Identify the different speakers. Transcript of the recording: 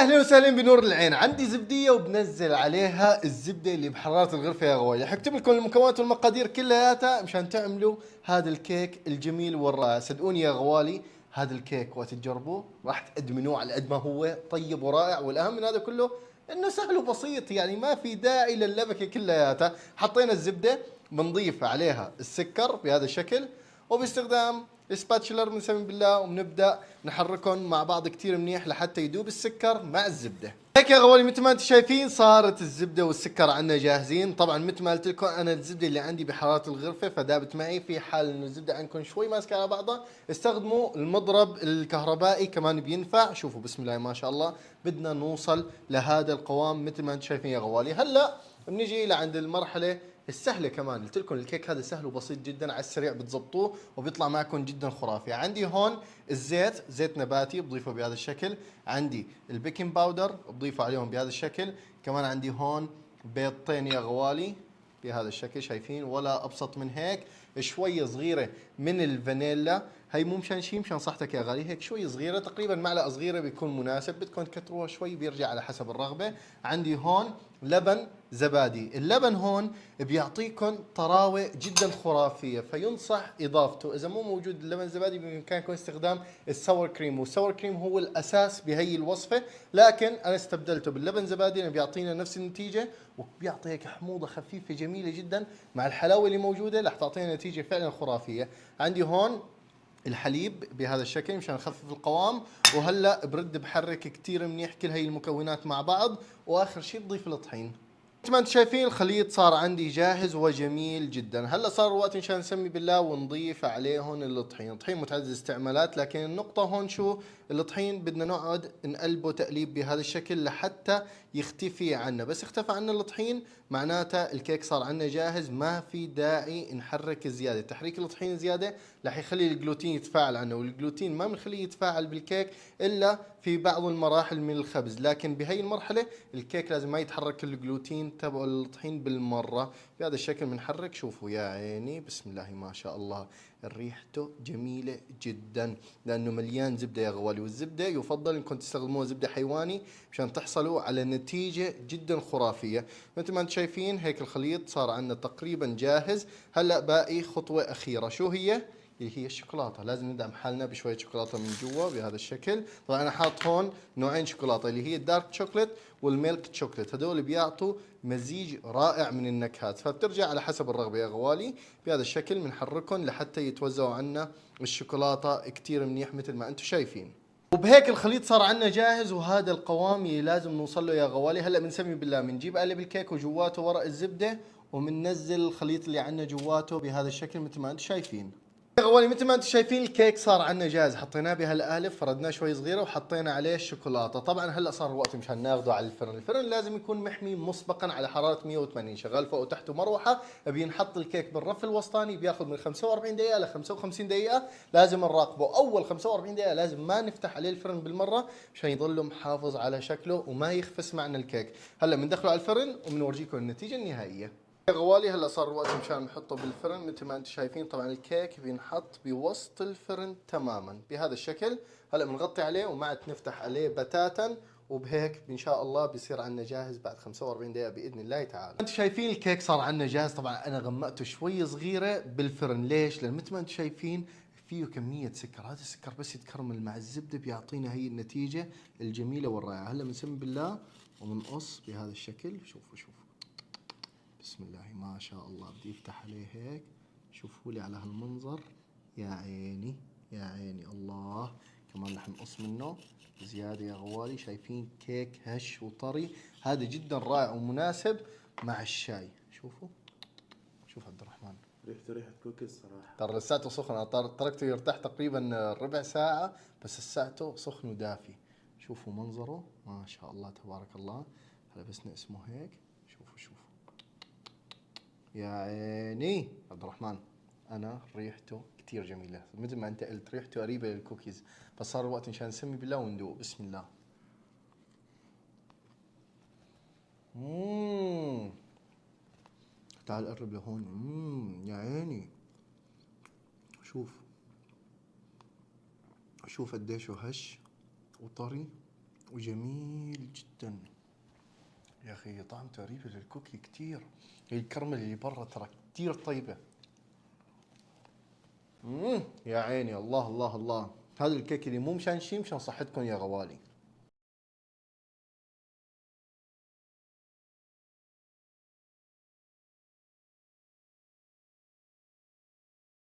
Speaker 1: اهلا وسهلا بنور العين. عندي زبديه وبنزل عليها الزبده اللي بحراره الغرفه يا غوالي. حكتب لكم المكونات والمقادير كلياتها مشان تعملوا هذا الكيك الجميل والرائع. صدقوني يا غوالي هذا الكيك وقت تجربوه راح تأدمنوه على قد ما هو طيب ورائع، والاهم من هذا كله انه سهل وبسيط، يعني ما في داعي لللبكه كلياتها. حطينا الزبده، بنضيف عليها السكر بهذا الشكل، وباستخدام سباتشلر بنسمي بالله، وبنبدا نحركهم مع بعض كتير منيح لحتى يدوب السكر مع الزبده. هيك يا غوالي مثل ما انتم شايفين صارت الزبده والسكر عندنا جاهزين. طبعا مثل ما قلت لكم انا الزبده اللي عندي بحراره الغرفه فدابت معي. في حال انه الزبده عندكم شوي ماسكه على بعضها استخدموا المضرب الكهربائي كمان بينفع. شوفوا بسم الله ما شاء الله بدنا نوصل لهذا القوام مثل ما انتم شايفين يا غوالي. هلا بنيجي لعند المرحله السهله كمان. قلت لكم الكيك هذا سهل وبسيط جدا، على السريع بتزبطوه وبيطلع معكم جدا خرافي. عندي هون الزيت، زيت نباتي بضيفه بهذا الشكل. عندي البيكنج باودر بضيفه عليهم بهذا الشكل. كمان عندي هون بيضتين يا غوالي بهذا الشكل شايفين، ولا ابسط من هيك. شويه صغيره من الفانيلا، هي مو مشان شيء، مشان صحتك يا غالي. هيك شوي صغيره تقريبا معلقه صغيره بيكون مناسب، بدكم تكتروها شوي بيرجع على حسب الرغبه. عندي هون لبن زبادي. اللبن هون بيعطيكم طراوه جدا خرافيه، فينصح اضافته. اذا مو موجود اللبن الزبادي بامكانكم استخدام الساور كريم، والساور كريم هو الاساس بهي الوصفه، لكن انا استبدلته باللبن زبادي لانه بيعطينا نفس النتيجه، وبيعطي هيك حموضه خفيفه جميله جدا مع الحلاوه اللي موجوده، رح تعطينا نتيجه فعلا خرافيه. عندي هون الحليب بهذا الشكل مشان نخفف القوام. وهلا برد بحرك كتير منيح كل هي المكونات مع بعض، واخر شيء بضيف الطحين. مثل ما انتم شايفين الخليط صار عندي جاهز وجميل جدا. هلا صار الوقت مشان نسمي بالله ونضيف عليه هون الطحين. الطحين متعدد الاستعمالات، لكن النقطة هون شو؟ الطحين بدنا نقعد نقلبه تقليب بهذا الشكل لحتى يختفي عنا. بس اختفى عنا الطحين معناته الكيك صار عنا جاهز، ما في داعي نحرك زيادة. تحريك الطحين زيادة رح يخلي الجلوتين يتفاعل عنه، والجلوتين ما بنخليه يتفاعل بالكيك الا في بعض المراحل من الخبز، لكن بهي المرحلة الكيك لازم ما يتحرك الجلوتين تبع الطحين بالمرة. بهذا الشكل بنحرك. شوفوا يا عيني بسم الله ما شاء الله ريحته جميلة جدا، لأنه مليان زبدة يا غوالي. والزبدة يفضل أنكم تستخدموها زبدة حيواني مشان تحصلوا على نتيجة جدا خرافية. مثل ما انتم شايفين هيك الخليط صار عندنا تقريبا جاهز. هلأ باقي خطوة أخيرة، شو هي؟ اللي هي الشوكولاته. لازم ندعم حالنا بشويه شوكولاته من جوا بهذا الشكل. طبعا انا حاط هون نوعين شوكولاته، اللي هي الدارك شوكليت والميلك شوكليت. هدول بيعطوا مزيج رائع من النكهات، فبترجع على حسب الرغبه يا غوالي. بهذا الشكل بنحركهم لحتى يتوزعوا عنا الشوكولاته كتير منيح مثل ما انتم شايفين. وبهيك الخليط صار عنا جاهز، وهذا القوام اللي لازم نوصل له يا غوالي. هلا بنسمي بالله بنجيب قالب الكيك وجواته ورق الزبده، وبننزل الخليط اللي عنا جواته بهذا الشكل مثل ما انتم شايفين. يا غوالي مثل ما انتم شايفين الكيك صار عنا جاهز. حطيناه بهالقالب، فردناه شوي صغيره، وحطينا عليه الشوكولاته. طبعا هلا صار الوقت مشان ناخذه على الفرن. الفرن لازم يكون محمي مسبقا على حراره 180، شغال فوق وتحته مروحه. بينحط الكيك بالرف الوسطاني، بياخذ من 45 دقيقه ل 55 دقيقه. لازم نراقبه اول 45 دقيقه، لازم ما نفتح عليه الفرن بالمره مشان يضل محافظ على شكله وما يخفس معنا الكيك. هلا بندخله على الفرن وبنورجيكم النتيجه النهائيه. يا غوالي هلا صار الوقت مشان نحطه بالفرن. مثل ما انتم شايفين طبعا الكيك بينحط بوسط الفرن تماما بهذا الشكل. هلا بنغطي عليه وما عاد نفتح عليه بتاتا، وبهيك ان شاء الله بيصير عندنا جاهز بعد 45 دقيقه باذن الله تعالى. انتم شايفين الكيك صار عندنا جاهز. طبعا انا غمقته شوي صغيره بالفرن. ليش؟ لان مثل ما انتم شايفين فيه كميه سكر. هذا السكر بس يتكرمل مع الزبده بيعطينا هي النتيجه الجميله والرائعه. هلا بنسمي بالله وبنقص بهذا الشكل. شوفوا بسم الله ما شاء الله. بدي افتح عليه هيك، شوفوا لي على هالمنظر. يا عيني يا عيني الله. كمان رح نقص منه زيادة يا غوالي. شايفين كيك هش وطري، هذا جدا رائع ومناسب مع الشاي. شوف عبد الرحمن
Speaker 2: ريحته ريحة كوكيز صراحة.
Speaker 1: ترى لساته سخن. أنا تركته يرتاح تقريبا ربع ساعة، بس لساته سخن ودافي. شوفوا منظره ما شاء الله تبارك الله. هلا بس نقسمه هيك. شوفوا يا عيني عبد الرحمن. انا ريحته كثير جميله مثل ما انت قلت، ريحته قريبه للكوكيز. بس صار الوقت مشان نسمي بالله وندوق. بسم الله. مم. تعال قرب لهون. يا عيني. شوف قديش هش وطري وجميل جدا. يا اخي طعم تقريبا للكوكي كتير. الكرمل اللي برا ترى كتير طيبه. يا عيني، الله الله الله. هذا الكيك اللي مو مشان شي، مشان صحتكم يا غوالي.